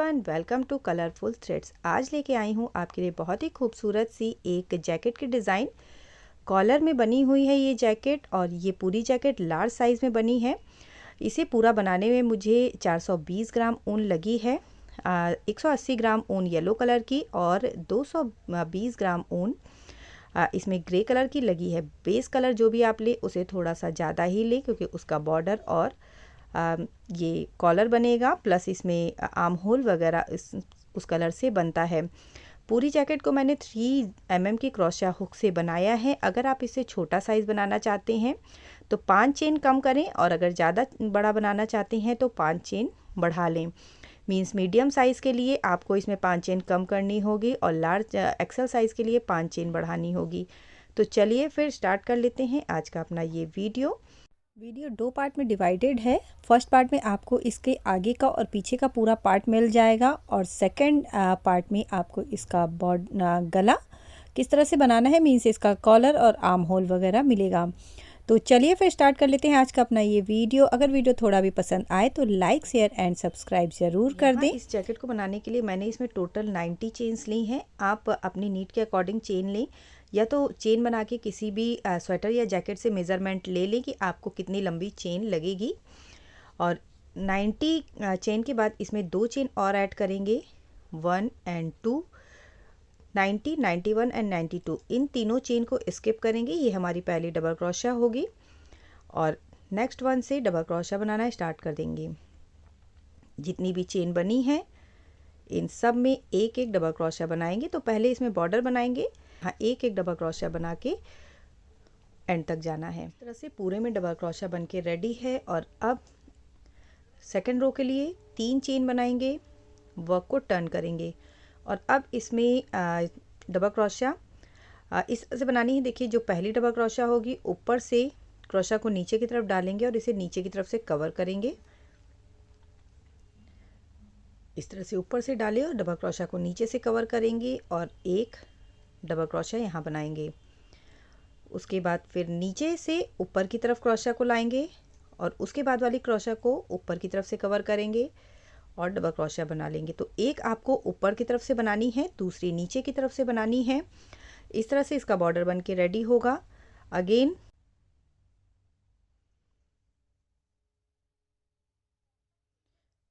Everyone, welcome to Colourful Threads. आज लेके आई हूँ आपके लिए बहुत ही खूबसूरत सी एक जैकेट की डिज़ाइन। कॉलर में बनी हुई है ये जैकेट और ये पूरी जैकेट लार्ज साइज़ में बनी है। इसे पूरा बनाने में मुझे 420 ग्राम ऊन लगी है। 180 ग्राम ऊन येलो कलर की और 220 ग्राम ऊन इसमें ग्रे कलर की लगी है। बेस कलर जो भी आप ले उसे थोड़ा सा ज़्यादा ही ले, क्योंकि उसका बॉर्डर और ये कॉलर बनेगा, प्लस इसमें आर्म होल वगैरह उस कलर से बनता है। पूरी जैकेट को मैंने 3 mm की क्रोशिया हुक से बनाया है। अगर आप इसे छोटा साइज़ बनाना चाहते हैं तो 5 चेन कम करें, और अगर ज़्यादा बड़ा बनाना चाहते हैं तो 5 चेन बढ़ा लें। मींस मीडियम साइज़ के लिए आपको इसमें 5 चेन कम करनी होगी और लार्ज एक्सेल साइज़ के लिए 5 चेन बढ़ानी होगी। तो चलिए फिर स्टार्ट कर लेते हैं आज का अपना ये वीडियो 2 पार्ट में डिवाइडेड है। फर्स्ट पार्ट में आपको इसके आगे का और पीछे का पूरा पार्ट मिल जाएगा, और सेकंड पार्ट में आपको इसका गला किस तरह से बनाना है, मींस इसका कॉलर और आर्म होल वगैरह मिलेगा। तो चलिए फिर स्टार्ट कर लेते हैं आज का अपना ये वीडियो। अगर वीडियो थोड़ा भी पसंद आए तो लाइक, शेयर एंड सब्सक्राइब ज़रूर कर दें। इस जैकेट को बनाने के लिए मैंने इसमें टोटल 90 चेन्स ली हैं। आप अपनी नीड के अकॉर्डिंग चेन लें, या तो चेन बना के किसी भी स्वेटर या जैकेट से मेज़रमेंट ले लें कि आपको कितनी लंबी चेन लगेगी। और 90 चेन के बाद इसमें 2 चेन और ऐड करेंगे, 1 एंड 2, 90, 91 एंड 92। इन तीनों चेन को स्किप करेंगे। ये हमारी पहली डबल क्रोशिया होगी और नेक्स्ट वन से डबल क्रोशिया बनाना स्टार्ट कर देंगे। जितनी भी चेन बनी है इन सब में एक एक डबल क्रोशिया बनाएंगे। तो पहले इसमें बॉर्डर बनाएंगे, हाँ, एक एक डबल क्रोशिया बना के एंड तक जाना है। इस तरह से पूरे में डबल क्रोशिया बन के रेडी है। और अब सेकेंड रो के लिए 3 चेन बनाएंगे, वर्क को टर्न करेंगे और अब इसमें डबल क्रोशिया इस तरह से बनानी है। देखिए, जो पहली डबल क्रोशिया होगी ऊपर से क्रोशिया को नीचे की तरफ डालेंगे और इसे नीचे की तरफ से कवर करेंगे। इस तरह से ऊपर से डालें और डबल क्रोशिया को नीचे से कवर करेंगे और एक डबल क्रोशिया यहाँ बनाएंगे। उसके बाद फिर नीचे से ऊपर की तरफ क्रोशिया को लाएंगे और उसके बाद वाली क्रोशिया को ऊपर की तरफ से कवर करेंगे और डबल क्रोशिया बना लेंगे। तो एक आपको ऊपर की तरफ से बनानी है, दूसरी नीचे की तरफ से बनानी है। इस तरह से इसका बॉर्डर बन के रेडी होगा। अगेन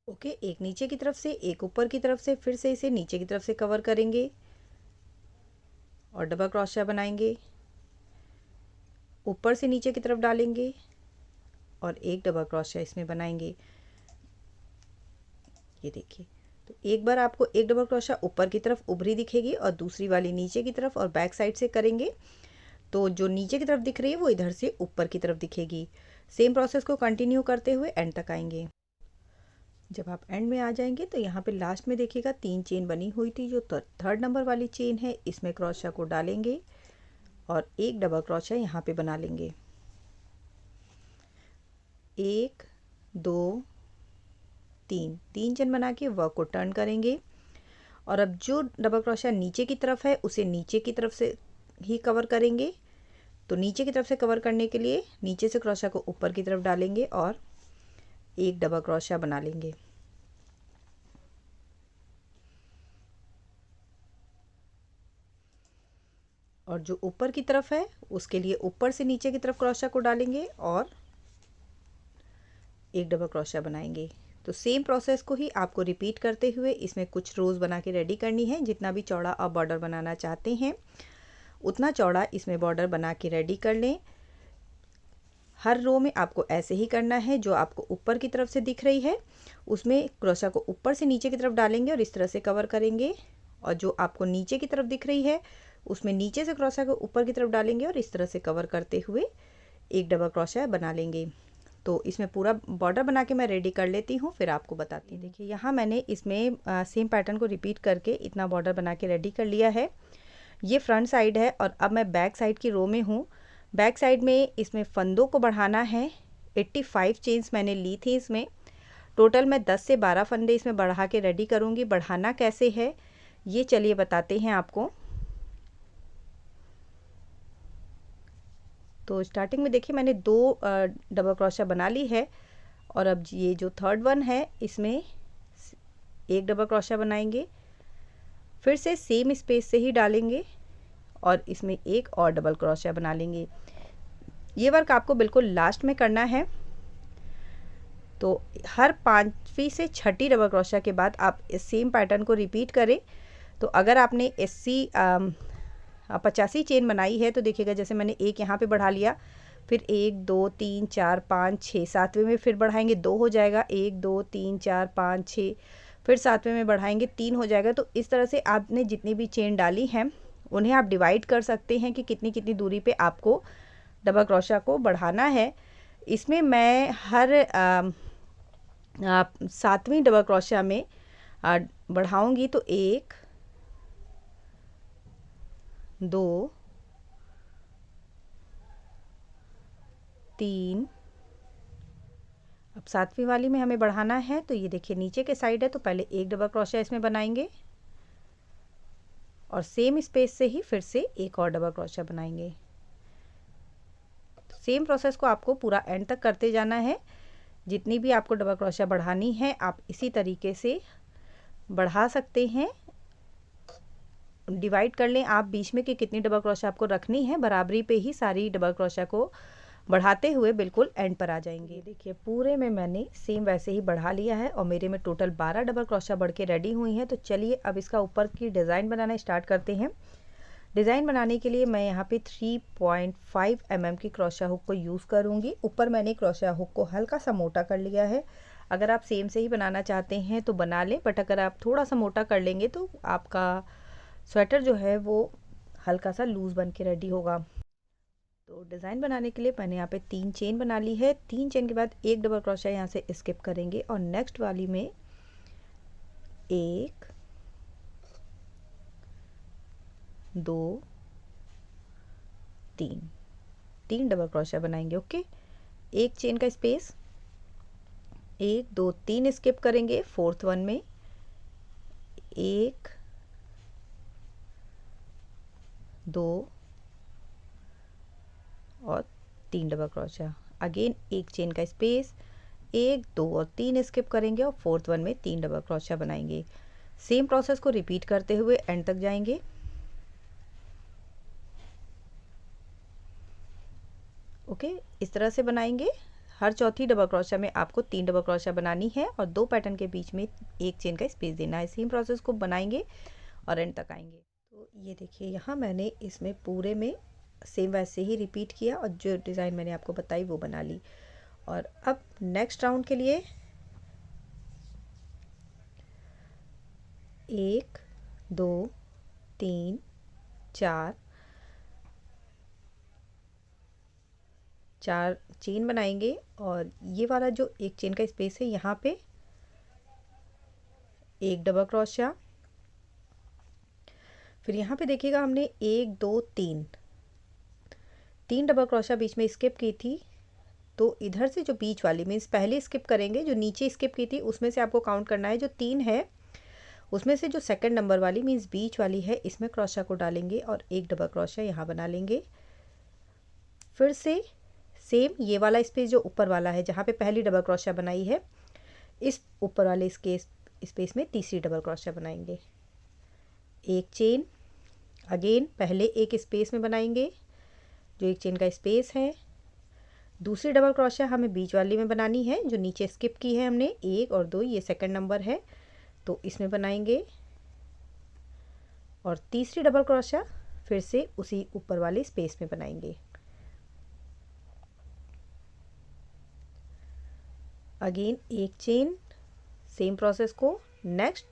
ओके, एक नीचे की तरफ से एक ऊपर की तरफ से, फिर से इसे नीचे की तरफ से कवर करेंगे और डबल क्रोशिया बनाएंगे, ऊपर से नीचे की तरफ डालेंगे और एक डबल क्रोशिया इसमें बनाएंगे। ये देखिए, तो एक बार आपको एक डबल क्रोशिया ऊपर की तरफ उभरी दिखेगी और दूसरी वाली नीचे की तरफ, और बैक साइड से करेंगे तो जो नीचे की तरफ दिख रही है वो इधर से ऊपर की तरफ दिखेगी। सेम प्रोसेस को कंटिन्यू करते हुए एंड तक आएंगे। जब आप एंड में आ जाएंगे तो यहाँ पे लास्ट में देखिएगा 3 चेन बनी हुई थी। जो थर्ड नंबर वाली चेन है इसमें क्रोशिया को डालेंगे और एक डबल क्रोशिया यहाँ पे बना लेंगे। 1 2 3 चेन बना के वर्क को टर्न करेंगे। और अब जो डबल क्रोशिया नीचे की तरफ है उसे नीचे की तरफ से ही कवर करेंगे। तो नीचे की तरफ से कवर करने के लिए नीचे से क्रोशिया को ऊपर की तरफ डालेंगे और एक डबल क्रोशिया बना लेंगे। और जो ऊपर की तरफ है उसके लिए ऊपर से नीचे की तरफ क्रोशिया को डालेंगे और एक डबल क्रोशिया बनाएंगे। तो सेम प्रोसेस को ही आपको रिपीट करते हुए इसमें कुछ रोज़ बना के रेडी करनी है। जितना भी चौड़ा आप बॉर्डर बनाना चाहते हैं उतना चौड़ा इसमें बॉर्डर बना के रेडी कर लें। हर रो में आपको ऐसे ही करना है। जो आपको ऊपर की तरफ से दिख रही है उसमें क्रोशिया को ऊपर से नीचे की तरफ डालेंगे और इस तरह से कवर करेंगे, और जो आपको नीचे की तरफ दिख रही है उसमें नीचे से क्रोशिया को ऊपर की तरफ डालेंगे और इस तरह से कवर करते हुए एक डबल क्रोशिया बना लेंगे। तो इसमें पूरा बॉर्डर बना के मैं रेडी कर लेती हूँ, फिर आपको बताती हूँ। देखिए, यहाँ मैंने इसमें सेम पैटर्न को रिपीट करके इतना बॉर्डर बना के रेडी कर लिया है। ये फ्रंट साइड है और अब मैं बैक साइड की रो में हूँ। बैक साइड में इसमें फंदों को बढ़ाना है। 85 चेन्स मैंने ली थी इसमें। टोटल मैं 10 से 12 फंदे इसमें बढ़ा के रेडी करूँगी। बढ़ाना कैसे है ये चलिए बताते हैं आपको। तो स्टार्टिंग में देखिए मैंने 2 डबल क्रोशिया बना ली है, और अब ये जो थर्ड वन है इसमें एक डबल क्रोशा बनाएंगे, फिर से सेम स्पेस से ही डालेंगे और इसमें एक और डबल क्रोशा बना लेंगे। ये वर्क आपको बिल्कुल लास्ट में करना है। तो हर 5वीं से 6ठी डबल क्रोशा के बाद आप इस सेम पैटर्न को रिपीट करें। तो अगर आपने 85 चेन बनाई है तो देखिएगा, जैसे मैंने एक यहाँ पे बढ़ा लिया, फिर 1 2 3 4 5 6, 7वें में फिर बढ़ाएंगे 2 हो जाएगा, 1 2 3 4 5 6, फिर 7वें में बढ़ाएंगे 3 हो जाएगा। तो इस तरह से आपने जितनी भी चेन डाली हैं उन्हें आप डिवाइड कर सकते हैं कि कितनी कितनी दूरी पे आपको डबल क्रोशा को बढ़ाना है। इसमें मैं हर 7वीं डबल क्रोशा में बढ़ाऊंगी तो 1 2 3, अब 7वीं वाली में हमें बढ़ाना है। तो ये देखिए नीचे के साइड है, तो पहले एक डबल क्रोशा इसमें बनाएंगे और सेम स्पेस से ही फिर से एक और डबल क्रोशा बनाएंगे। सेम प्रोसेस को आपको पूरा एंड तक करते जाना है। जितनी भी आपको डबल क्रोशा बढ़ानी है आप इसी तरीके से बढ़ा सकते हैं। डिवाइड कर लें आप बीच में कि कितनी डबल क्रोशा आपको रखनी है, बराबरी पे ही सारी डबल क्रोशा को बढ़ाते हुए बिल्कुल एंड पर आ जाएंगे। देखिए पूरे में मैंने सेम वैसे ही बढ़ा लिया है और मेरे में टोटल 12 डबल क्रोशा बढ़ के रेडी हुई हैं। तो चलिए अब इसका ऊपर की डिज़ाइन बनाना स्टार्ट करते हैं। डिज़ाइन बनाने के लिए मैं यहाँ पे 3.5 mm की क्रोशा हुक को यूज़ करूँगी। ऊपर मैंने क्रोशा हुक को हल्का सा मोटा कर लिया है। अगर आप सेम से ही बनाना चाहते हैं तो बना लें, बट अगर आप थोड़ा सा मोटा कर लेंगे तो आपका स्वेटर जो है वो हल्का सा लूज़ बन के रेडी होगा। तो डिज़ाइन बनाने के लिए मैंने यहाँ पे 3 चेन बना ली है। 3 चेन के बाद एक डबल क्रोशा यहाँ से स्किप करेंगे और नेक्स्ट वाली में 1 2 3 डबल क्रोशा बनाएंगे। ओके, एक चेन का स्पेस, 1 2 3 स्किप करेंगे, 4th वन में 1 2 और 3 डबल क्रोशा। अगेन एक चेन का स्पेस, 1 2 और 3 स्किप करेंगे और 4th वन में 3 डबल क्रोशा बनाएंगे। सेम प्रोसेस को रिपीट करते हुए एंड तक जाएंगे। ओके, इस तरह से बनाएंगे। हर चौथी डबल क्रोशा में आपको 3 डबल क्रोशा बनानी है और 2 पैटर्न के बीच में एक चेन का स्पेस देना है। सेम प्रोसेस को बनाएंगे और एंड तक आएंगे। तो ये देखिए यहाँ मैंने इसमें पूरे में सेम वैसे ही रिपीट किया और जो डिज़ाइन मैंने आपको बताई वो बना ली। और अब नेक्स्ट राउंड के लिए 1 2 3 4 चेन बनाएंगे और ये वाला जो एक चेन का स्पेस है यहाँ पे एक डबल क्रोशा। फिर यहाँ पे देखिएगा हमने 1 2 3 डबल क्रोशा बीच में स्किप की थी। तो इधर से जो बीच वाली मीन्स पहले स्किप करेंगे, जो नीचे स्किप की थी उसमें से आपको काउंट करना है। जो 3 है उसमें से जो सेकंड नंबर वाली मीन्स बीच वाली है इसमें क्रोशा को डालेंगे और एक डबल क्रोशा यहाँ बना लेंगे। फिर से सेम ये वाला स्पेस जो ऊपर वाला है जहाँ पे पहली डबल क्रोशा बनाई है, इस ऊपर वाले इसके स्पेस में तीसरी डबल क्रोशा बनाएंगे। एक चेन, अगेन पहले एक स्पेस में बनाएंगे जो एक चेन का स्पेस है। दूसरी डबल क्रोशा हमें बीच वाली में बनानी है, जो नीचे स्किप की है हमने 1 और 2, ये सेकंड नंबर है तो इसमें बनाएंगे। और तीसरी डबल क्रोशा फिर से उसी ऊपर वाले स्पेस में बनाएंगे। अगेन एक चेन, सेम प्रोसेस को नेक्स्ट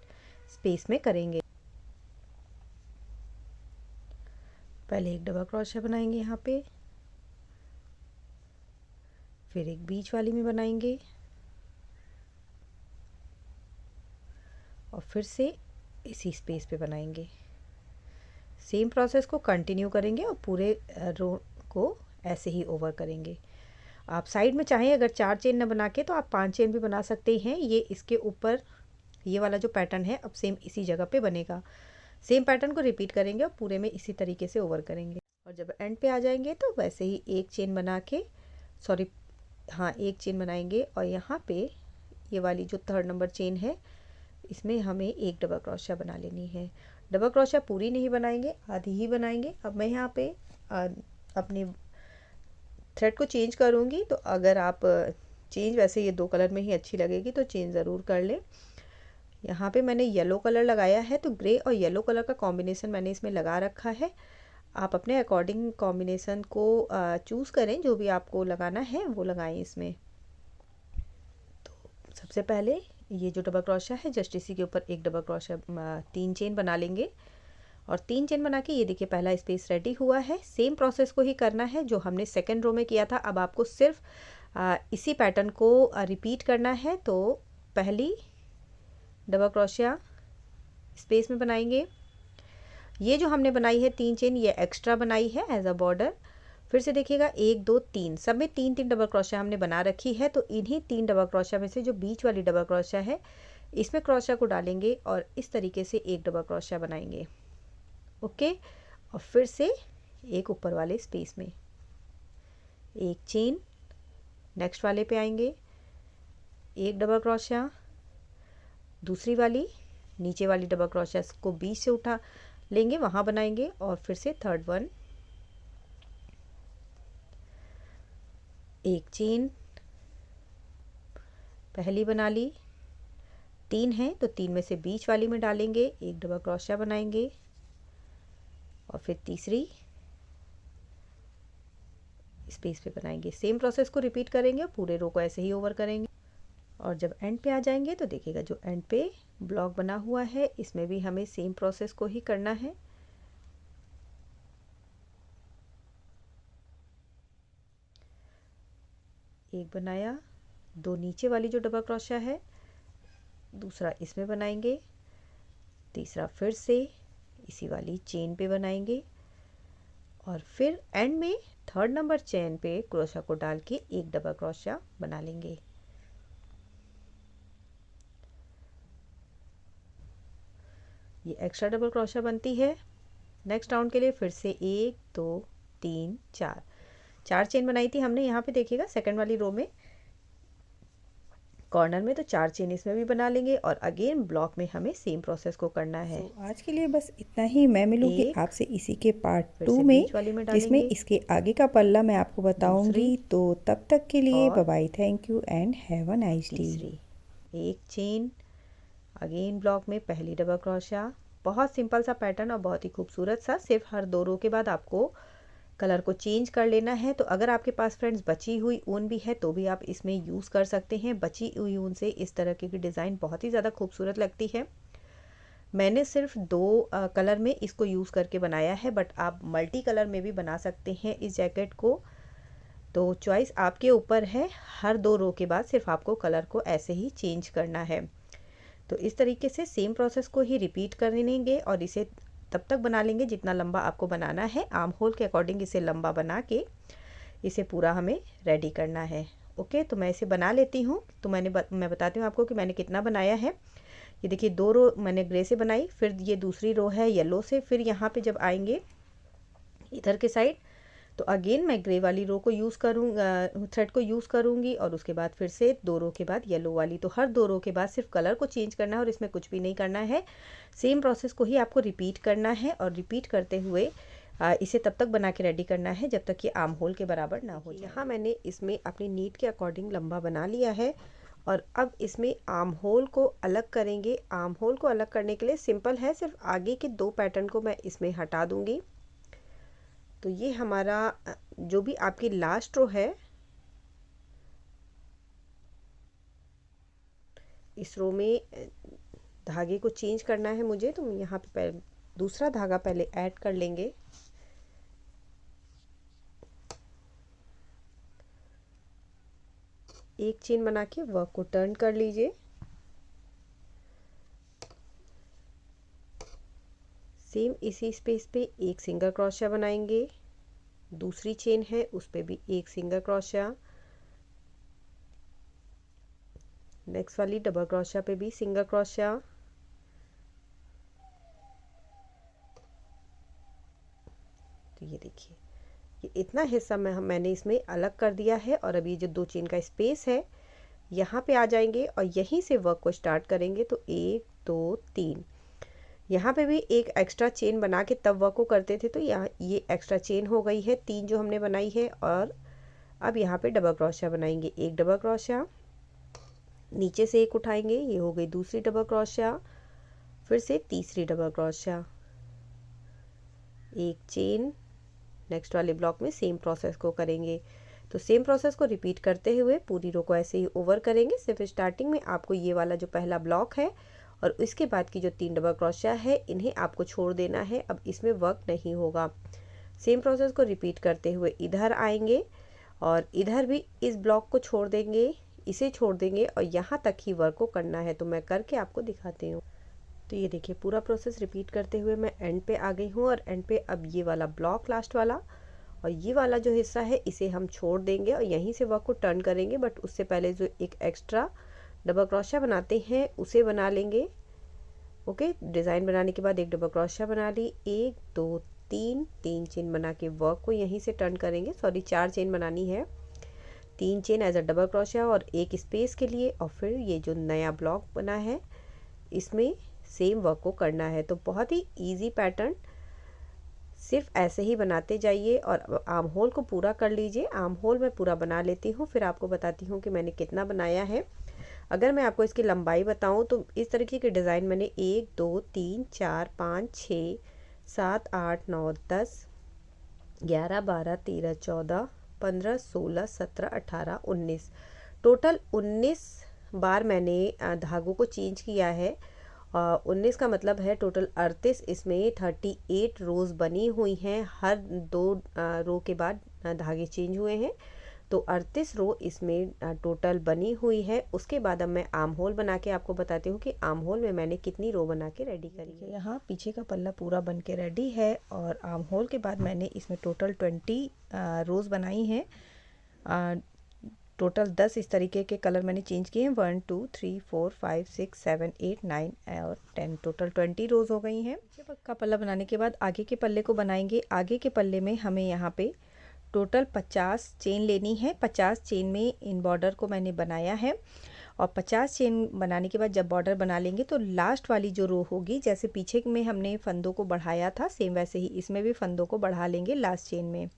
स्पेस में करेंगे। पहले एक डबल क्रोशा बनाएंगे यहाँ पे, फिर एक बीच वाली में बनाएंगे और फिर से इसी स्पेस पे बनाएंगे। सेम प्रोसेस को कंटिन्यू करेंगे और पूरे रो को ऐसे ही ओवर करेंगे। आप साइड में चाहें अगर 4 चेन न बना के तो आप 5 चेन भी बना सकते हैं। ये इसके ऊपर ये वाला जो पैटर्न है अब सेम इसी जगह पे बनेगा। सेम पैटर्न को रिपीट करेंगे और पूरे में इसी तरीके से ओवर करेंगे। और जब एंड पे आ जाएंगे तो वैसे ही एक चेन बना के एक चेन बनाएंगे और यहाँ पे ये वाली जो 3rd नंबर चेन है इसमें हमें एक डबल क्रोशिया बना लेनी है। डबल क्रोशिया पूरी नहीं बनाएंगे, आधी ही बनाएंगे। अब मैं यहाँ पे अपने थ्रेड को चेंज करूँगी, तो अगर आप चेंज, वैसे ये 2 कलर में ही अच्छी लगेगी तो चेंज ज़रूर कर लें। यहाँ पे मैंने येलो कलर लगाया है, तो ग्रे और येलो कलर का कॉम्बिनेशन मैंने इसमें लगा रखा है। आप अपने अकॉर्डिंग कॉम्बिनेशन को चूज़ करें, जो भी आपको लगाना है वो लगाएं इसमें। तो सबसे पहले ये जो डबल क्रोशिया है, जस्ट इसी के ऊपर एक डबल क्रोशिया 3 चेन बना लेंगे। और 3 चेन बना के ये देखिए पहला स्पेस रेडी हुआ है। सेम प्रोसेस को ही करना है जो हमने सेकेंड रो में किया था। अब आपको सिर्फ इसी पैटर्न को रिपीट करना है। तो पहली डबल क्रोशिया स्पेस में बनाएंगे। ये जो हमने बनाई है 3 चेन, ये एक्स्ट्रा बनाई है एज अ बॉर्डर। फिर से देखिएगा 1 2 3, सब में 3 डबल क्रोशिया हमने बना रखी है। तो इन्हीं 3 डबल क्रोशिया में से जो बीच वाली डबल क्रोशिया है, इसमें क्रोशिया को डालेंगे और इस तरीके से एक डबल क्रोशिया बनाएंगे। ओके, और फिर से एक ऊपर वाले स्पेस में एक चेन, नेक्स्ट वाले पे आएंगे, एक डबल क्रोशिया, दूसरी वाली नीचे वाली डबल क्रोशिया को बीच से उठा लेंगे, वहाँ बनाएंगे, और फिर से थर्ड वन, एक चेन पहली बना ली, 3 है तो 3 में से बीच वाली में डालेंगे, एक डबल क्रोशिया बनाएंगे, और फिर तीसरी स्पेस पे बनाएंगे। सेम प्रोसेस को रिपीट करेंगे और पूरे रो को ऐसे ही ओवर करेंगे। और जब एंड पे आ जाएंगे तो देखिएगा जो एंड पे ब्लॉक बना हुआ है, इसमें भी हमें सेम प्रोसेस को ही करना है। एक बनाया, 2 नीचे वाली जो डबल क्रोशिया है, दूसरा इसमें बनाएंगे, तीसरा फिर से इसी वाली चेन पे बनाएंगे, और फिर एंड में थर्ड नंबर चेन पे क्रोशिया को डाल के एक डबल क्रोशिया बना लेंगे। ये एक्स्ट्रा डबल क्रोशिया बनती है। नेक्स्ट राउंड के लिए फिर से 1 2 3 4 चेन बनाई थी हमने। यहाँ पे देखिएगा सेकंड वाली रो में कॉर्नर में, तो 4 चेन इसमें भी बना लेंगे, और अगेन ब्लॉक में हमें सेम प्रोसेस को करना है। आज के लिए बस इतना ही। मैं मिलूंगी आपसे इसी के पार्ट 2 में, जिसमें इसके आगे का पल्ला मैं आपको बताऊंगी। तो तब तक के लिए bye bye, thank you and have a nice day. एक चेन, अगेन ब्लॉक में पहली डबल क्रोशिया। बहुत सिंपल सा पैटर्न और बहुत ही खूबसूरत सा। सिर्फ हर 2 रो के बाद आपको कलर को चेंज कर लेना है। तो अगर आपके पास फ्रेंड्स बची हुई ऊन भी है तो भी आप इसमें यूज़ कर सकते हैं। बची हुई ऊन से इस तरह की डिज़ाइन बहुत ही ज़्यादा खूबसूरत लगती है। मैंने सिर्फ 2 कलर में इसको यूज़ करके बनाया है, बट आप मल्टी कलर में भी बना सकते हैं इस जैकेट को। तो चॉइस आपके ऊपर है। हर 2 रो के बाद सिर्फ आपको कलर को ऐसे ही चेंज करना है। तो इस तरीके से सेम प्रोसेस को ही रिपीट कर लेंगे, और इसे तब तक बना लेंगे जितना लंबा आपको बनाना है। आर्म होल के अकॉर्डिंग इसे लंबा बना के इसे पूरा हमें रेडी करना है। ओके, तो मैं इसे बना लेती हूँ। तो मैं बताती हूँ आपको कि मैंने कितना बनाया है। ये देखिए 2 रो मैंने ग्रे से बनाई, फिर ये दूसरी रो है येलो से, फिर यहाँ पे जब आएंगे इधर के साइड तो अगेन मैं ग्रे वाली रो को यूज़ करूँगा, थ्रेड को यूज़ करूँगी, और उसके बाद फिर से 2 रो के बाद येलो वाली। तो हर 2 रो के बाद सिर्फ कलर को चेंज करना है और इसमें कुछ भी नहीं करना है। सेम प्रोसेस को ही आपको रिपीट करना है, और रिपीट करते हुए इसे तब तक बना के रेडी करना है जब तक ये आर्म होल के बराबर ना हो जाए। यहाँ मैंने इसमें अपनी नीड के अकॉर्डिंग लंबा बना लिया है, और अब इसमें आर्म होल को अलग करेंगे। आर्म होल को अलग करने के लिए सिंपल है, सिर्फ आगे के 2 पैटर्न को मैं इसमें हटा दूँगी। तो ये हमारा जो भी आपकी लास्ट रो है, इस रो में धागे को चेंज करना है मुझे। तो यहाँ पे दूसरा धागा पहले ऐड कर लेंगे। एक चेन बना के वर्क को टर्न कर लीजिए। सेम इसी स्पेस पे एक सिंगल क्रोशिया बनाएंगे, दूसरी चेन है उस पे भी एक सिंगल क्रोशिया, नेक्स्ट वाली डबल क्रोशिया पे भी सिंगल क्रोशिया, तो ये देखिए ये इतना हिस्सा मैंने इसमें अलग कर दिया है। और अभी जो 2 चेन का स्पेस है यहाँ पे आ जाएंगे और यहीं से वर्क को स्टार्ट करेंगे। तो 1 2 3। यहाँ पे भी एक एक्स्ट्रा चेन बना के तब वर्क को करते थे, तो यहाँ ये एक्स्ट्रा चेन हो गई है 3 जो हमने बनाई है। और अब यहाँ पे डबल क्रोशिया बनाएंगे, एक डबल क्रोशिया, नीचे से एक उठाएंगे, ये हो गई दूसरी डबल क्रोशिया, फिर से तीसरी डबल क्रोशिया, एक चेन, नेक्स्ट वाले ब्लॉक में सेम प्रोसेस को करेंगे। तो सेम प्रोसेस को रिपीट करते हुए पूरी रो को ऐसे ही ओवर करेंगे। सिर्फ स्टार्टिंग में आपको ये वाला जो पहला ब्लॉक है और इसके बाद की जो 3 डबल क्रोशिया है इन्हें आपको छोड़ देना है, अब इसमें वर्क नहीं होगा। सेम प्रोसेस को रिपीट करते हुए इधर आएंगे और इधर भी इस ब्लॉक को छोड़ देंगे, इसे छोड़ देंगे और यहाँ तक ही वर्क को करना है। तो मैं करके आपको दिखाती हूँ। तो ये देखिए पूरा प्रोसेस रिपीट करते हुए मैं एंड पे आ गई हूँ और एंड पे अब ये वाला ब्लॉक लास्ट वाला और ये वाला जो हिस्सा है इसे हम छोड़ देंगे और यहीं से वर्क को टर्न करेंगे। बट उससे पहले जो एक एक्स्ट्रा डबल क्रोशिया बनाते हैं उसे बना लेंगे। ओके, डिज़ाइन बनाने के बाद एक डबल क्रोशिया बना ली, 1 2 3 3 चेन बना के वर्क को यहीं से टर्न करेंगे। सॉरी 4 चेन बनानी है, 3 chain as a double crochet और एक स्पेस के लिए। और फिर ये जो नया ब्लॉक बना है इसमें सेम वर्क को करना है। तो बहुत ही इजी पैटर्न, सिर्फ ऐसे ही बनाते जाइए और आर्म होल को पूरा कर लीजिए। आर्म होल मैं पूरा बना लेती हूँ, फिर आपको बताती हूँ कि मैंने कितना बनाया है। अगर मैं आपको इसकी लंबाई बताऊँ तो इस तरीके के डिज़ाइन मैंने 1 2 3 4 5 6 7 8 9 10 11 12 13 14 15 16 17 18 19 टोटल 19 बार मैंने धागों को चेंज किया है। 19 का मतलब है टोटल 38, इसमें 38 रोज़ बनी हुई हैं, हर 2 रो के बाद धागे चेंज हुए हैं। तो 38 रो इसमें टोटल बनी हुई है। उसके बाद अब मैं आर्म होल बना के आपको बताती हूँ कि आर्म होल में मैंने कितनी रो बना के रेडी करी है। यहाँ पीछे का पल्ला पूरा बन के रेडी है और आर्म होल के बाद मैंने इसमें टोटल 20 रोज़ बनाई हैं। टोटल 10 इस तरीके के कलर मैंने चेंज किए हैं, 1 2 3 4 5 6 7 8 9 और 10, टोटल 20 रोज़ हो गई हैं। पीछे का पल्ला बनाने के बाद आगे के पल्ले को बनाएंगे। आगे के पल्ले में हमें यहाँ पे टोटल 50 चेन लेनी है। 50 चेन में इन बॉर्डर को मैंने बनाया है और 50 चेन बनाने के बाद जब बॉर्डर बना लेंगे तो लास्ट वाली जो रो होगी, जैसे पीछे में हमने फंदों को बढ़ाया था सेम वैसे ही इसमें भी फंदों को बढ़ा लेंगे लास्ट चेन में।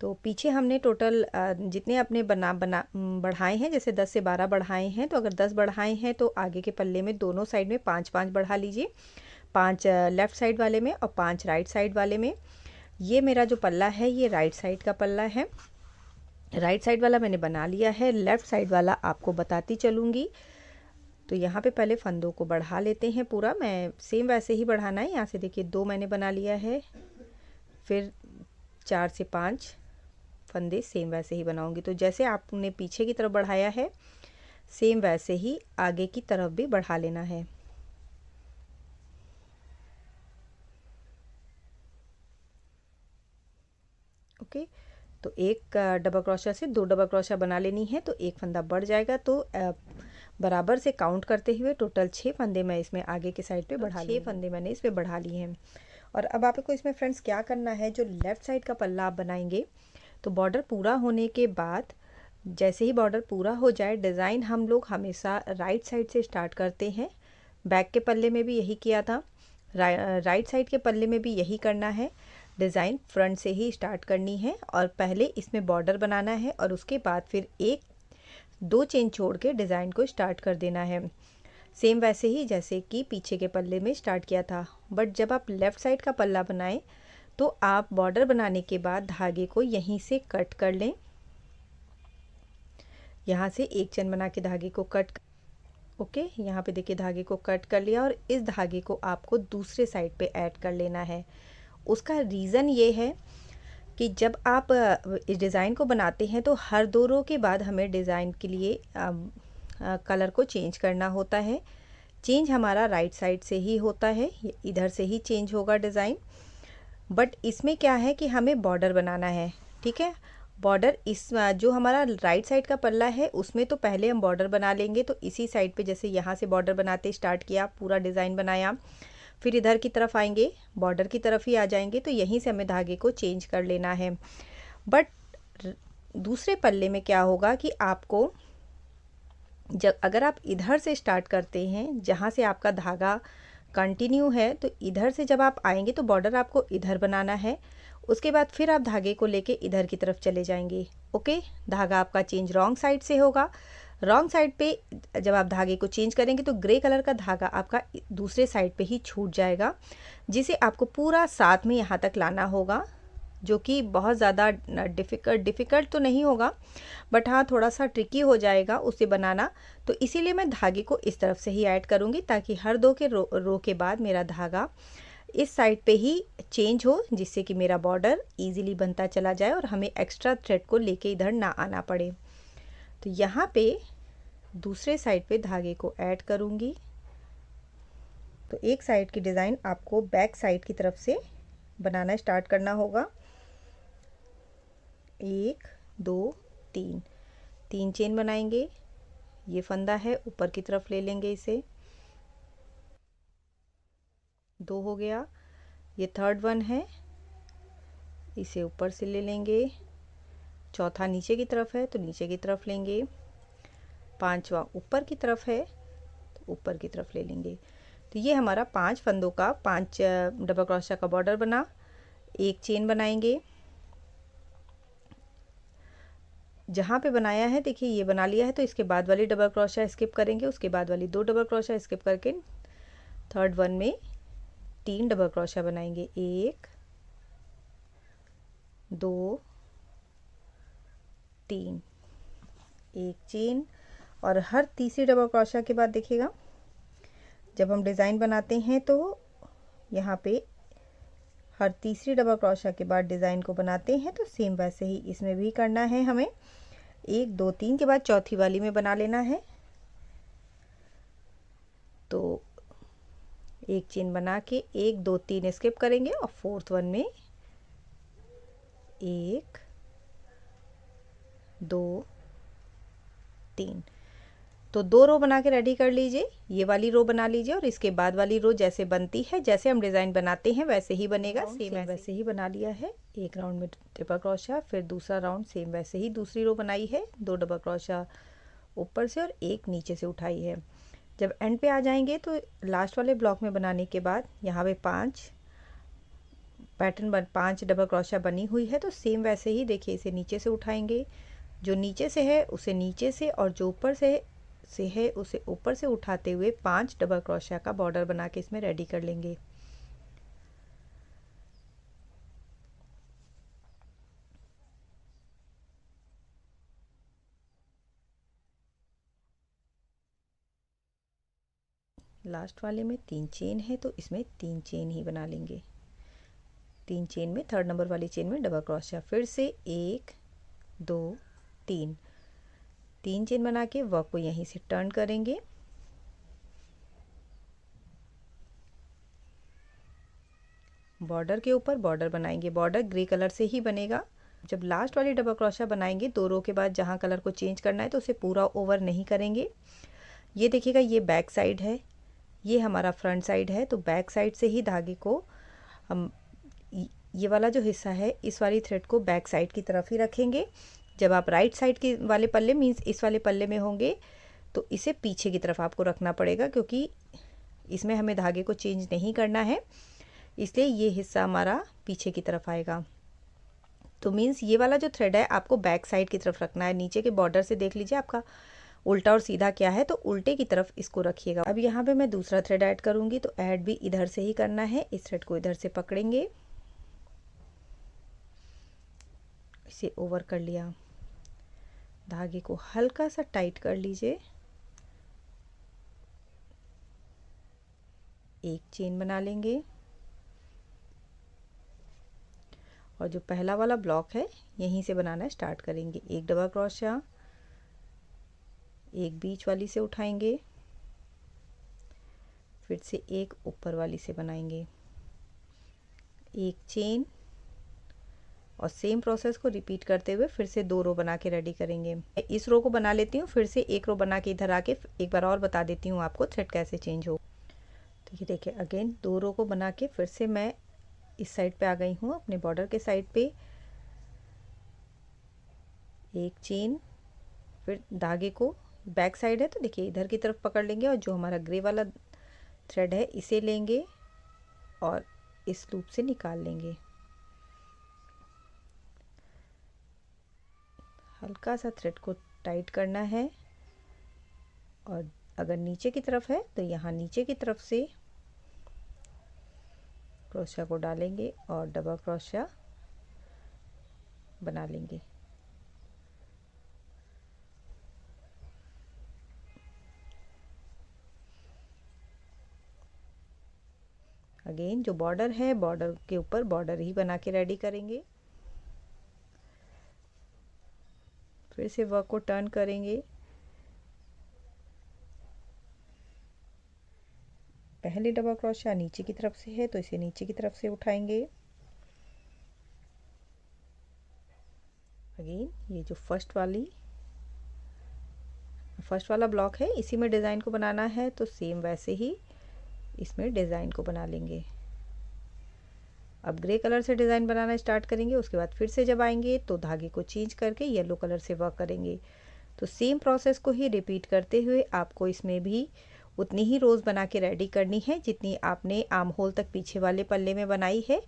तो पीछे हमने टोटल जितने अपने बढ़ाए हैं, जैसे 10 से 12 बढ़ाए हैं, तो अगर 10 बढ़ाए हैं तो आगे के पल्ले में दोनों साइड में 5-5 बढ़ा लीजिए, 5 लेफ़्ट साइड वाले में और 5 राइट साइड वाले में। ये मेरा जो पल्ला है ये राइट साइड का पल्ला है, राइट साइड वाला मैंने बना लिया है, लेफ़्ट साइड वाला आपको बताती चलूँगी। तो यहाँ पे पहले फंदों को बढ़ा लेते हैं पूरा, मैं सेम वैसे ही बढ़ाना है। यहाँ से देखिए 2 मैंने बना लिया है, फिर 4 से 5 फंदे सेम वैसे ही बनाऊंगी। तो जैसे आपने पीछे की तरफ बढ़ाया है सेम वैसे ही आगे की तरफ भी बढ़ा लेना है। ओके, तो एक डबल क्रोशिया से 2 डबल क्रोशिया बना लेनी है, तो एक फंदा बढ़ जाएगा। तो बराबर से काउंट करते हुए टोटल 6 फंदे मैं इसमें आगे के साइड पे बढ़ा 6 फंदे मैंने इस पे बढ़ा लिए हैं। और अब आपको इसमें फ्रेंड्स क्या करना है, जो लेफ़्ट साइड का पल्ला आप बनाएंगे तो बॉर्डर पूरा होने के बाद जैसे ही बॉर्डर पूरा हो जाए, डिज़ाइन हम लोग हमेशा राइट साइड से स्टार्ट करते हैं। बैक के पल्ले में भी यही किया था, राइट साइड के पल्ले में भी यही करना है। डिज़ाइन फ्रंट से ही स्टार्ट करनी है और पहले इसमें बॉर्डर बनाना है और उसके बाद फिर 1-2 चेन छोड़ के डिज़ाइन को स्टार्ट कर देना है, सेम वैसे ही जैसे कि पीछे के पल्ले में स्टार्ट किया था। बट जब आप लेफ़्ट साइड का पल्ला बनाएं तो आप बॉर्डर बनाने के बाद धागे को यहीं से कट कर लें, यहाँ से 1 चेन बना के धागे को कट। ओके, यहाँ पे देखिए धागे को कट कर लिया और इस धागे को आपको दूसरे साइड पे ऐड कर लेना है। उसका रीज़न ये है कि जब आप इस डिज़ाइन को बनाते हैं तो हर 2 रो के बाद हमें डिज़ाइन के लिए कलर को चेंज करना होता है। चेंज हमारा राइट साइड से ही होता है, इधर से ही चेंज होगा डिज़ाइन। बट इसमें क्या है कि हमें बॉर्डर बनाना है, ठीक है। बॉर्डर इस जो हमारा राइट साइड का पल्ला है उसमें तो पहले हम बॉर्डर बना लेंगे। तो इसी साइड पे जैसे यहाँ से बॉर्डर बनाते स्टार्ट किया, पूरा डिज़ाइन बनाया, फिर इधर की तरफ आएंगे, बॉर्डर की तरफ ही आ जाएंगे, तो यहीं से हमें धागे को चेंज कर लेना है। बट दूसरे पल्ले में क्या होगा कि आपको जब अगर आप इधर से स्टार्ट करते हैं, जहाँ से आपका धागा कंटिन्यू है, तो इधर से जब आप आएंगे तो बॉर्डर आपको इधर बनाना है। उसके बाद फिर आप धागे को लेके इधर की तरफ चले जाएंगे। ओके, धागा आपका चेंज रॉन्ग साइड से होगा। रॉन्ग साइड पे जब आप धागे को चेंज करेंगे तो ग्रे कलर का धागा आपका दूसरे साइड पे ही छूट जाएगा, जिसे आपको पूरा साथ में यहाँ तक लाना होगा, जो कि बहुत ज़्यादा डिफ़िकल्ट तो नहीं होगा, बट हाँ थोड़ा सा ट्रिकी हो जाएगा उसे बनाना। तो इसीलिए मैं धागे को इस तरफ से ही ऐड करूँगी, ताकि हर दो के रो के बाद मेरा धागा इस साइड पे ही चेंज हो, जिससे कि मेरा बॉर्डर इजीली बनता चला जाए और हमें एक्स्ट्रा थ्रेड को लेके इधर ना आना पड़े। तो यहाँ पे दूसरे साइड पे धागे को ऐड करूँगी। तो एक साइड की डिज़ाइन आपको बैक साइड की तरफ से बनाना स्टार्ट करना होगा। 1 2 3 चेन बनाएंगे। ये फंदा है, ऊपर की तरफ ले लेंगे इसे, 2 हो गया। ये थर्ड वन है, इसे ऊपर से ले लेंगे। चौथा नीचे की तरफ है तो नीचे की तरफ लेंगे। पांचवा ऊपर की तरफ है तो ऊपर की तरफ ले लेंगे। तो ये हमारा 5 फंदों का 5 डबल क्रोशिया का बॉर्डर बना। एक चेन बनाएंगे। जहाँ पे बनाया है देखिए ये बना लिया है, तो इसके बाद वाली डबल क्रोशिया स्किप करेंगे। उसके बाद वाली 2 डबल क्रोशिया स्किप करके थर्ड वन में 3 डबल क्रोशिया बनाएंगे। 1 2 3, एक चेन। और हर तीसरी डबल क्रोशिया के बाद देखिएगा जब हम डिज़ाइन बनाते हैं तो यहाँ पे हर तीसरी डबल क्रोशिया के बाद डिज़ाइन को बनाते हैं, तो सेम वैसे ही इसमें भी करना है हमें। 1 2 3 के बाद चौथी वाली में बना लेना है। तो एक चेन बना के 1 2 3 स्किप करेंगे और फोर्थ वन में 1 2 3, तो 2 रो बना के रेडी कर लीजिए। ये वाली रो बना लीजिए और इसके बाद वाली रो जैसे बनती है, जैसे हम डिज़ाइन बनाते हैं वैसे ही बनेगा। सेम वैसे ही बना लिया है। एक राउंड में डबल क्रोशिया, फिर दूसरा राउंड सेम वैसे ही दूसरी रो बनाई है। 2 डबल क्रोशिया ऊपर से और एक नीचे से उठाई है। जब एंड पे आ जाएंगे तो लास्ट वाले ब्लॉक में बनाने के बाद यहाँ पे 5 डबल क्रोशिया बनी हुई है, तो सेम वैसे ही देखिए इसे नीचे से उठाएंगे। जो नीचे से है उसे नीचे से, और जो ऊपर से है उसे ऊपर से उठाते हुए 5 डबल क्रोशिया का बॉर्डर बना के इसमें रेडी कर लेंगे। लास्ट वाले में 3 चेन है तो इसमें 3 चेन ही बना लेंगे। 3 चेन में थर्ड नंबर वाली चेन में डबल क्रोशिया, फिर से 1 2 3 चेन बना के वर्क को यहीं से टर्न करेंगे। बॉर्डर के ऊपर बॉर्डर बनाएंगे। बॉर्डर ग्रे कलर से ही बनेगा। जब लास्ट वाली डबल क्रोशिया बनाएंगे 2 रो के बाद जहाँ कलर को चेंज करना है तो उसे पूरा ओवर नहीं करेंगे। ये देखिएगा ये बैक साइड है, ये हमारा फ्रंट साइड है, तो बैक साइड से ही धागे को हम ये वाला जो हिस्सा है इस वाली थ्रेड को बैक साइड की तरफ ही रखेंगे। जब आप राइट साइड के वाले पल्ले मीन्स इस वाले पल्ले में होंगे तो इसे पीछे की तरफ आपको रखना पड़ेगा, क्योंकि इसमें हमें धागे को चेंज नहीं करना है, इसलिए ये हिस्सा हमारा पीछे की तरफ आएगा। तो मीन्स ये वाला जो थ्रेड है आपको बैक साइड की तरफ रखना है। नीचे के बॉर्डर से देख लीजिए आपका उल्टा और सीधा क्या है, तो उल्टे की तरफ इसको रखिएगा। अब यहाँ पे मैं दूसरा थ्रेड ऐड करूँगी, तो ऐड भी इधर से ही करना है। इस थ्रेड को इधर से पकड़ेंगे, इसे ओवर कर लिया। धागे को हल्का सा टाइट कर लीजिए। एक चेन बना लेंगे और जो पहला वाला ब्लॉक है यहीं से बनाना स्टार्ट करेंगे। 1 डबल क्रोशिया, एक बीच वाली से उठाएंगे, फिर से एक ऊपर वाली से बनाएंगे, एक चेन, और सेम प्रोसेस को रिपीट करते हुए फिर से 2 रो बना के रेडी करेंगे। इस रो को बना लेती हूँ, फिर से एक रो बना के इधर आके एक बार और बता देती हूँ आपको थ्रेड कैसे चेंज हो। तो ये देखिए अगेन 2 रो को बना के फिर से मैं इस साइड पे आ गई हूँ, अपने बॉर्डर के साइड पे। एक चेन, फिर धागे को बैक साइड है तो देखिए इधर की तरफ पकड़ लेंगे और जो हमारा ग्रे वाला थ्रेड है इसे लेंगे और इस लूप से निकाल लेंगे। हल्का सा थ्रेड को टाइट करना है और अगर नीचे की तरफ है तो यहाँ नीचे की तरफ से क्रोशिया को डालेंगे और डबल क्रोशिया बना लेंगे। अगेन जो बॉर्डर है बॉर्डर के ऊपर बॉर्डर ही बना के रेडी करेंगे। फिर से वर्क को टर्न करेंगे। पहले डबल क्रोशिया नीचे की तरफ से है तो इसे नीचे की तरफ से उठाएंगे। अगेन ये जो फर्स्ट वाला ब्लॉक है इसी में डिज़ाइन को बनाना है तो सेम वैसे ही इसमें डिज़ाइन को बना लेंगे। अब ग्रे कलर से डिज़ाइन बनाना स्टार्ट करेंगे। उसके बाद फिर से जब आएंगे तो धागे को चेंज करके येलो कलर से वर्क करेंगे। तो सेम प्रोसेस को ही रिपीट करते हुए आपको इसमें भी उतनी ही रोज़ बना के रेडी करनी है जितनी आपने आर्म होल तक पीछे वाले पल्ले में बनाई है।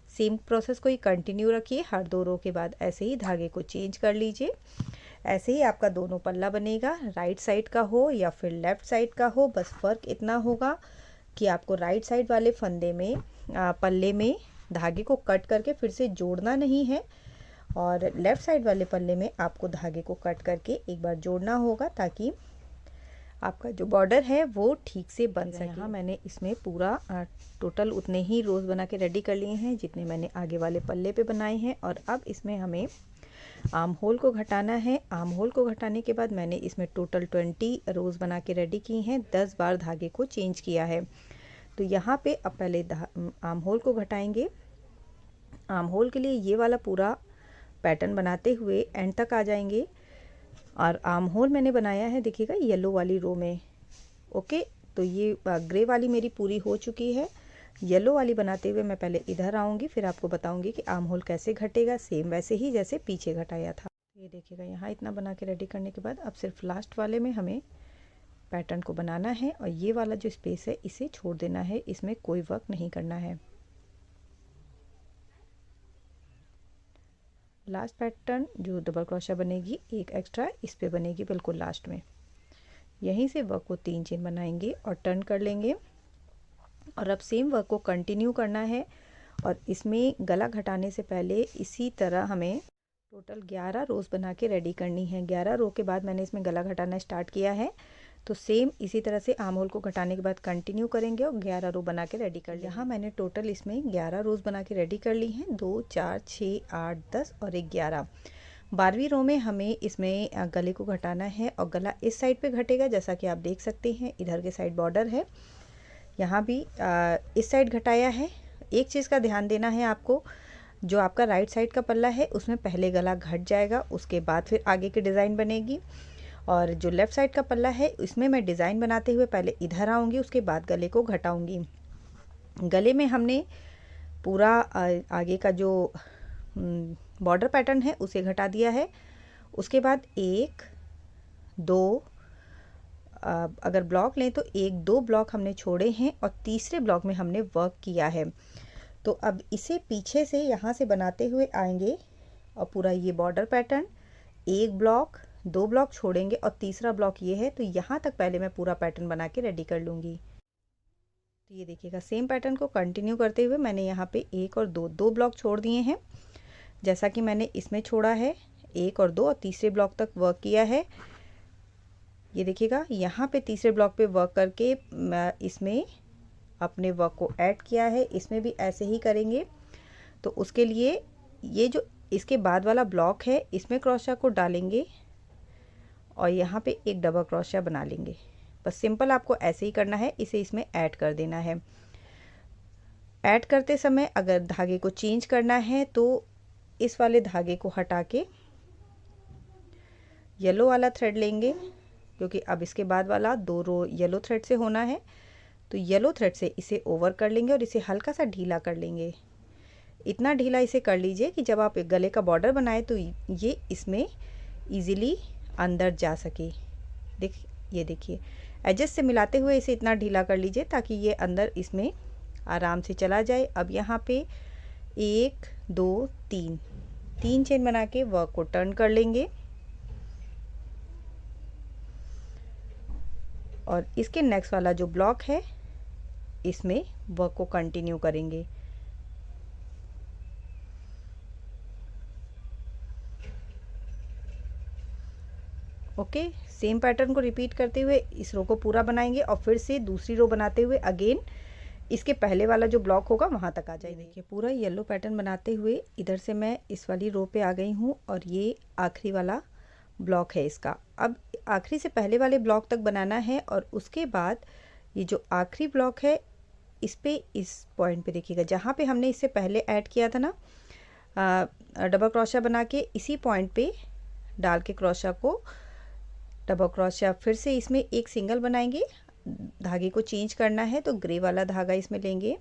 सेम प्रोसेस को ही कंटिन्यू रखिए। हर 2 रो के बाद ऐसे ही धागे को चेंज कर लीजिए। ऐसे ही आपका दोनों पल्ला बनेगा, राइट साइड का हो या फिर लेफ़्ट साइड का हो। बस फ़र्क इतना होगा कि आपको राइट साइड वाले फंदे में पल्ले में धागे को कट करके फिर से जोड़ना नहीं है और लेफ़्ट साइड वाले पल्ले में आपको धागे को कट करके एक बार जोड़ना होगा ताकि आपका जो बॉर्डर है वो ठीक से बन सके। यहाँ मैंने इसमें पूरा टोटल उतने ही रोज़ बना के रेडी कर लिए हैं जितने मैंने आगे वाले पल्ले पे बनाए हैं। और अब इसमें हमें आर्म होल को घटाना है। आर्म होल को घटाने के बाद मैंने इसमें टोटल 20 रोज़ बना के रेडी की हैं। 10 बार धागे को चेंज किया है। तो यहाँ पे अब पहले आर्म होल को घटाएंगे। आर्म होल के लिए ये वाला पूरा पैटर्न बनाते हुए एंड तक आ जाएंगे और आर्म होल मैंने बनाया है देखिएगा येलो वाली रो में। ओके, तो ये ग्रे वाली मेरी पूरी हो चुकी है। येलो वाली बनाते हुए मैं पहले इधर आऊँगी, फिर आपको बताऊँगी कि आर्म होल कैसे घटेगा, सेम वैसे ही जैसे पीछे घटाया था। ये देखिएगा यहाँ इतना बना के रेडी करने के बाद अब सिर्फ लास्ट वाले में हमें पैटर्न को बनाना है और ये वाला जो स्पेस है इसे छोड़ देना है, इसमें कोई वर्क नहीं करना है। लास्ट पैटर्न जो डबल क्रोशिया बनेगी एक एक्स्ट्रा इस पे बनेगी बिल्कुल लास्ट में। यहीं से वर्क को 3 चेन बनाएंगे और टर्न कर लेंगे और अब सेम वर्क को कंटिन्यू करना है। और इसमें गला घटाने से पहले इसी तरह हमें टोटल 11 रोज़ बना के रेडी करनी है। 11 रो के बाद मैंने इसमें गला घटाना स्टार्ट किया है तो सेम इसी तरह से आर्म होल को घटाने के बाद कंटिन्यू करेंगे और 11 रो बना के रेडी कर लिया। यहाँ मैंने टोटल इसमें 11 रोज़ बना के रेडी कर ली हैं। 2 4 6 8 10 और 11। 12वीं रो में हमें इसमें गले को घटाना है और गला इस साइड पे घटेगा जैसा कि आप देख सकते हैं। इधर के साइड बॉर्डर है, यहाँ भी इस साइड घटाया है। एक चीज़ का ध्यान देना है आपको, जो आपका राइट साइड का पल्ला है उसमें पहले गला घट जाएगा, उसके बाद फिर आगे की डिज़ाइन बनेगी। और जो लेफ़्ट साइड का पल्ला है इसमें मैं डिज़ाइन बनाते हुए पहले इधर आऊँगी, उसके बाद गले को घटाऊँगी। गले में हमने पूरा आगे का जो बॉर्डर पैटर्न है उसे घटा दिया है। उसके बाद 1 2 अगर ब्लॉक लें तो 1 2 ब्लॉक हमने छोड़े हैं और तीसरे ब्लॉक में हमने वर्क किया है। तो अब इसे पीछे से यहाँ से बनाते हुए आएंगे और पूरा ये बॉर्डर पैटर्न 1 ब्लॉक 2 ब्लॉक छोड़ेंगे और तीसरा ब्लॉक ये है। तो यहाँ तक पहले मैं पूरा पैटर्न बना के रेडी कर लूँगी। तो ये देखिएगा सेम पैटर्न को कंटिन्यू करते हुए मैंने यहाँ पे 1 और 2 ब्लॉक छोड़ दिए हैं जैसा कि मैंने इसमें छोड़ा है। 1 और 2 और तीसरे ब्लॉक तक वर्क किया है। ये देखिएगा यहाँ पे तीसरे ब्लॉक पे वर्क करके इसमें अपने वर्क को ऐड किया है। इसमें भी ऐसे ही करेंगे। तो उसके लिए ये जो इसके बाद वाला ब्लॉक है इसमें क्रोशिया को डालेंगे और यहाँ पे एक डबल क्रोशिया बना लेंगे। बस सिंपल आपको ऐसे ही करना है, इसे इसमें ऐड कर देना है। ऐड करते समय अगर धागे को चेंज करना है तो इस वाले धागे को हटा के येलो वाला थ्रेड लेंगे, क्योंकि अब इसके बाद वाला 2 रो येलो थ्रेड से होना है। तो येलो थ्रेड से इसे ओवर कर लेंगे और इसे हल्का सा ढीला कर लेंगे। इतना ढीला इसे कर लीजिए कि जब आप गले का बॉर्डर बनाए तो ये इसमें इजीली अंदर जा सके। ये देखिए एजेस से मिलाते हुए इसे इतना ढीला कर लीजिए ताकि ये अंदर इसमें आराम से चला जाए। अब यहाँ पे 1 2 3 चेन बना के वर्क को टर्न कर लेंगे और इसके नेक्स्ट वाला जो ब्लॉक है इसमें वर्क को कंटिन्यू करेंगे। ओके, सेम पैटर्न को रिपीट करते हुए इस रो को पूरा बनाएंगे और फिर से दूसरी रो बनाते हुए अगेन इसके पहले वाला जो ब्लॉक होगा वहाँ तक आ जाएंगे। देखिए पूरा येलो पैटर्न बनाते हुए इधर से मैं इस वाली रो पे आ गई हूँ और ये आखिरी वाला ब्लॉक है इसका। अब आखिरी से पहले वाले ब्लॉक तक बनाना है और उसके बाद ये जो आखिरी ब्लॉक है इस पे इस पॉइंट पे देखिएगा जहाँ पे हमने इससे पहले ऐड किया था ना डबल क्रोशिया बना के, इसी पॉइंट पे डाल के क्रोशिया को डबल क्रोशिया फिर से इसमें एक सिंगल बनाएंगे। धागे को चेंज करना है तो ग्रे वाला धागा इसमें लेंगे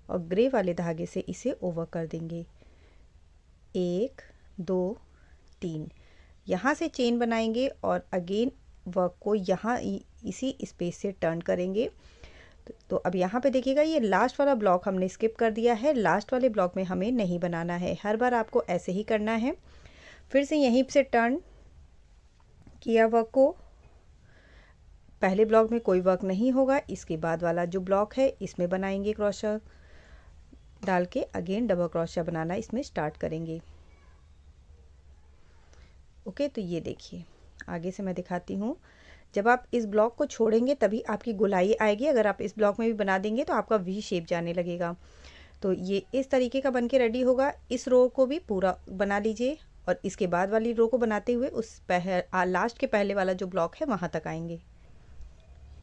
और ग्रे वाले धागे से इसे ओवर कर देंगे। 1 2 3 यहाँ से चेन बनाएंगे और अगेन वर्क को यहाँ इसी स्पेस से टर्न करेंगे। तो अब यहाँ पे देखिएगा ये लास्ट वाला ब्लॉक हमने स्किप कर दिया है। लास्ट वाले ब्लॉक में हमें नहीं बनाना है, हर बार आपको ऐसे ही करना है। फिर से यहीं से टर्न किया वर्क को, पहले ब्लॉक में कोई वर्क नहीं होगा, इसके बाद वाला जो ब्लॉक है इसमें बनाएंगे क्रोशिया डाल के अगेन डबल क्रोशिया बनाना इसमें स्टार्ट करेंगे। ओके, तो ये देखिए आगे से मैं दिखाती हूँ। जब आप इस ब्लॉक को छोड़ेंगे तभी आपकी गोलाई आएगी। अगर आप इस ब्लॉक में भी बना देंगे तो आपका वी शेप जाने लगेगा। तो ये इस तरीके का बन के रेडी होगा। इस रो को भी पूरा बना लीजिए और इसके बाद वाली रो को बनाते हुए उस लास्ट के पहले वाला जो ब्लॉक है वहाँ तक आएंगे।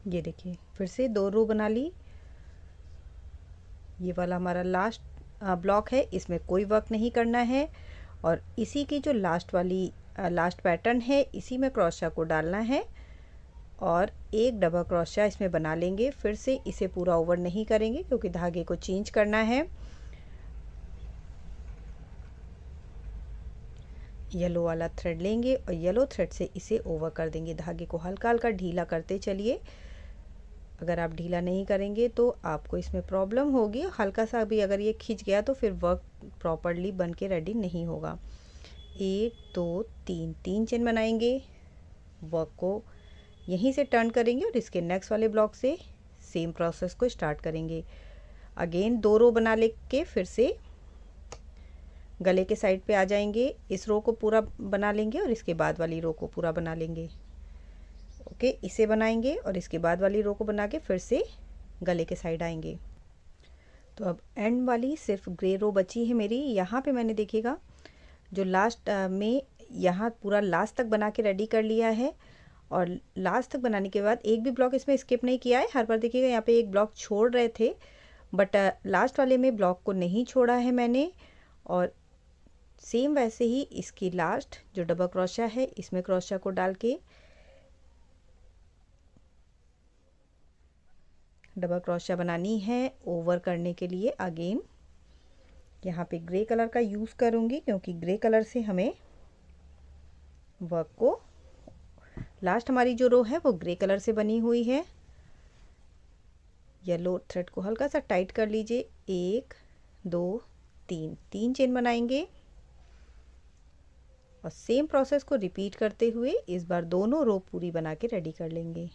ये देखिए फिर से 2 रो बना ली। ये वाला हमारा लास्ट ब्लॉक है, इसमें कोई वर्क नहीं करना है और इसी की जो लास्ट पैटर्न है इसी में क्रोशिया को डालना है और एक डबल क्रोशिया इसमें बना लेंगे। फिर से इसे पूरा ओवर नहीं करेंगे क्योंकि धागे को चेंज करना है। येलो वाला थ्रेड लेंगे और येलो थ्रेड से इसे ओवर कर देंगे। धागे को हल्का हल्का ढीला करते चलिए। अगर आप ढीला नहीं करेंगे तो आपको इसमें प्रॉब्लम होगी। हल्का सा भी अगर ये खिंच गया तो फिर वर्क प्रॉपरली बन के रेडी नहीं होगा। 1 2 3 चेन बनाएंगे, वर्क को यहीं से टर्न करेंगे और इसके नेक्स्ट वाले ब्लॉक से सेम प्रोसेस को स्टार्ट करेंगे। अगेन 2 रो बना लेके फिर से गले के साइड पे आ जाएंगे। इस रो को पूरा बना लेंगे और इसके बाद वाली रो को पूरा बना लेंगे। ओके, इसे बनाएंगे और इसके बाद वाली रो को बना के फिर से गले के साइड आएंगे। तो अब एंड वाली सिर्फ ग्रे रो बची है मेरी। यहाँ पे मैंने देखिएगा जो लास्ट में यहाँ पूरा लास्ट तक बना के रेडी कर लिया है और लास्ट तक बनाने के बाद एक भी ब्लॉक इसमें स्किप नहीं किया है। हर बार देखिएगा यहाँ पे एक ब्लॉक छोड़ रहे थे बट लास्ट वाले में ब्लॉक को नहीं छोड़ा है मैंने। और सेम वैसे ही इसकी लास्ट जो डबल क्रोशिया है इसमें क्रोशिया को डाल के डबल क्रोशिया बनानी है ओवर करने के लिए। अगेन यहाँ पे ग्रे कलर का यूज़ करूँगी क्योंकि ग्रे कलर से हमें वर्क को लास्ट हमारी जो रो है वो ग्रे कलर से बनी हुई है। येलो थ्रेड को हल्का सा टाइट कर लीजिए। 1 2 3 चेन बनाएंगे और सेम प्रोसेस को रिपीट करते हुए इस बार दोनों रो पूरी बना के रेडी कर लेंगे।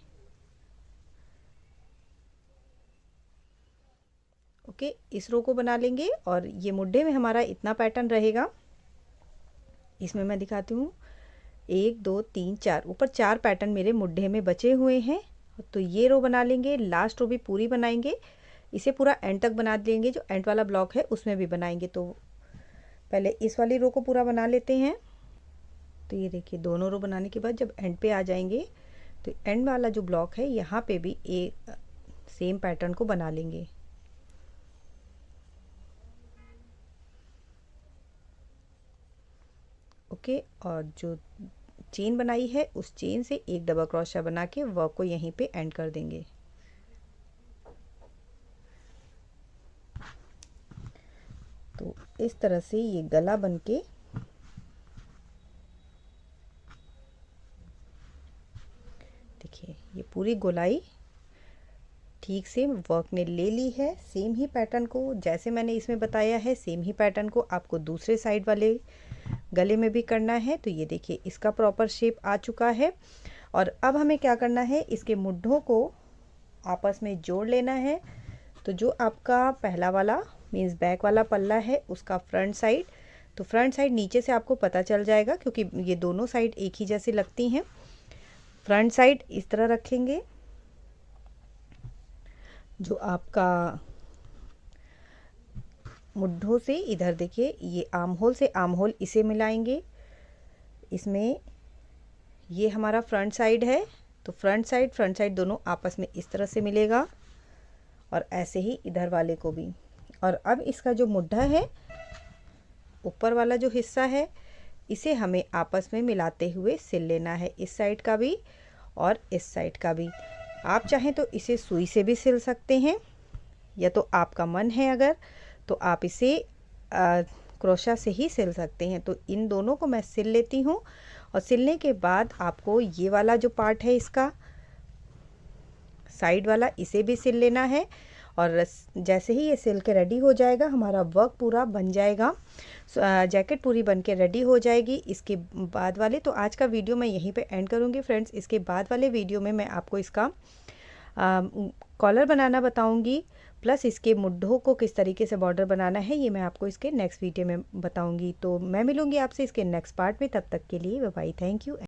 ओके, इस रो को बना लेंगे और ये मुड्ढे में हमारा इतना पैटर्न रहेगा। इसमें मैं दिखाती हूँ 1 2 3 4 ऊपर 4 पैटर्न मेरे मुड्ढे में बचे हुए हैं। तो ये रो बना लेंगे, लास्ट रो भी पूरी बनाएंगे, इसे पूरा एंड तक बना देंगे। जो एंड वाला ब्लॉक है उसमें भी बनाएंगे। तो पहले इस वाली रो को पूरा बना लेते हैं। तो ये देखिए दोनों रो बनाने के बाद जब एंड पे आ जाएंगे तो एंड वाला जो ब्लॉक है यहाँ पे भी एक सेम पैटर्न को बना लेंगे। ओके, और जो चेन बनाई है उस चेन से एक डबल क्रोशिया बना के वर्क को यहीं पे एंड कर देंगे। तो इस तरह से ये गला बन के देखिए ये पूरी गोलाई ठीक से वर्क ने ले ली है। सेम ही पैटर्न को जैसे मैंने इसमें बताया है, सेम ही पैटर्न को आपको दूसरे साइड वाले गले में भी करना है। तो ये देखिए इसका प्रॉपर शेप आ चुका है। और अब हमें क्या करना है, इसके मुड्ढों को आपस में जोड़ लेना है। तो जो आपका पहला वाला मीन्स बैक वाला पल्ला है उसका फ्रंट साइड, तो फ्रंट साइड नीचे से आपको पता चल जाएगा क्योंकि ये दोनों साइड एक ही जैसी लगती हैं। फ्रंट साइड इस तरह रखेंगे, जो आपका मुड्ढों से इधर देखिए ये आर्म होल से आर्म होल इसे मिलाएंगे। इसमें ये हमारा फ्रंट साइड है, तो फ्रंट साइड दोनों आपस में इस तरह से मिलेगा और ऐसे ही इधर वाले को भी। और अब इसका जो मुड्ढा है, ऊपर वाला जो हिस्सा है, इसे हमें आपस में मिलाते हुए सिल लेना है, इस साइड का भी और इस साइड का भी। आप चाहें तो इसे सुई से भी सिल सकते हैं, या तो आपका मन है अगर तो आप इसे क्रोशा से ही सिल सकते हैं। तो इन दोनों को मैं सिल लेती हूँ और सिलने के बाद आपको ये वाला जो पार्ट है इसका साइड वाला, इसे भी सिल लेना है। और जैसे ही ये सिल के रेडी हो जाएगा हमारा वर्क पूरा बन जाएगा, जैकेट पूरी बन के रेडी हो जाएगी। इसके बाद वाले, तो आज का वीडियो मैं यहीं पे एंड करूँगी फ्रेंड्स। इसके बाद वाले वीडियो में मैं आपको इसका कॉलर बनाना बताऊँगी, प्लस इसके मुड्ढों को किस तरीके से बॉर्डर बनाना है ये मैं आपको इसके नेक्स्ट वीडियो में बताऊँगी। तो मैं मिलूँगी आपसे इसके नेक्स्ट पार्ट में, तब तक के लिए बाय बाय, थैंक यू।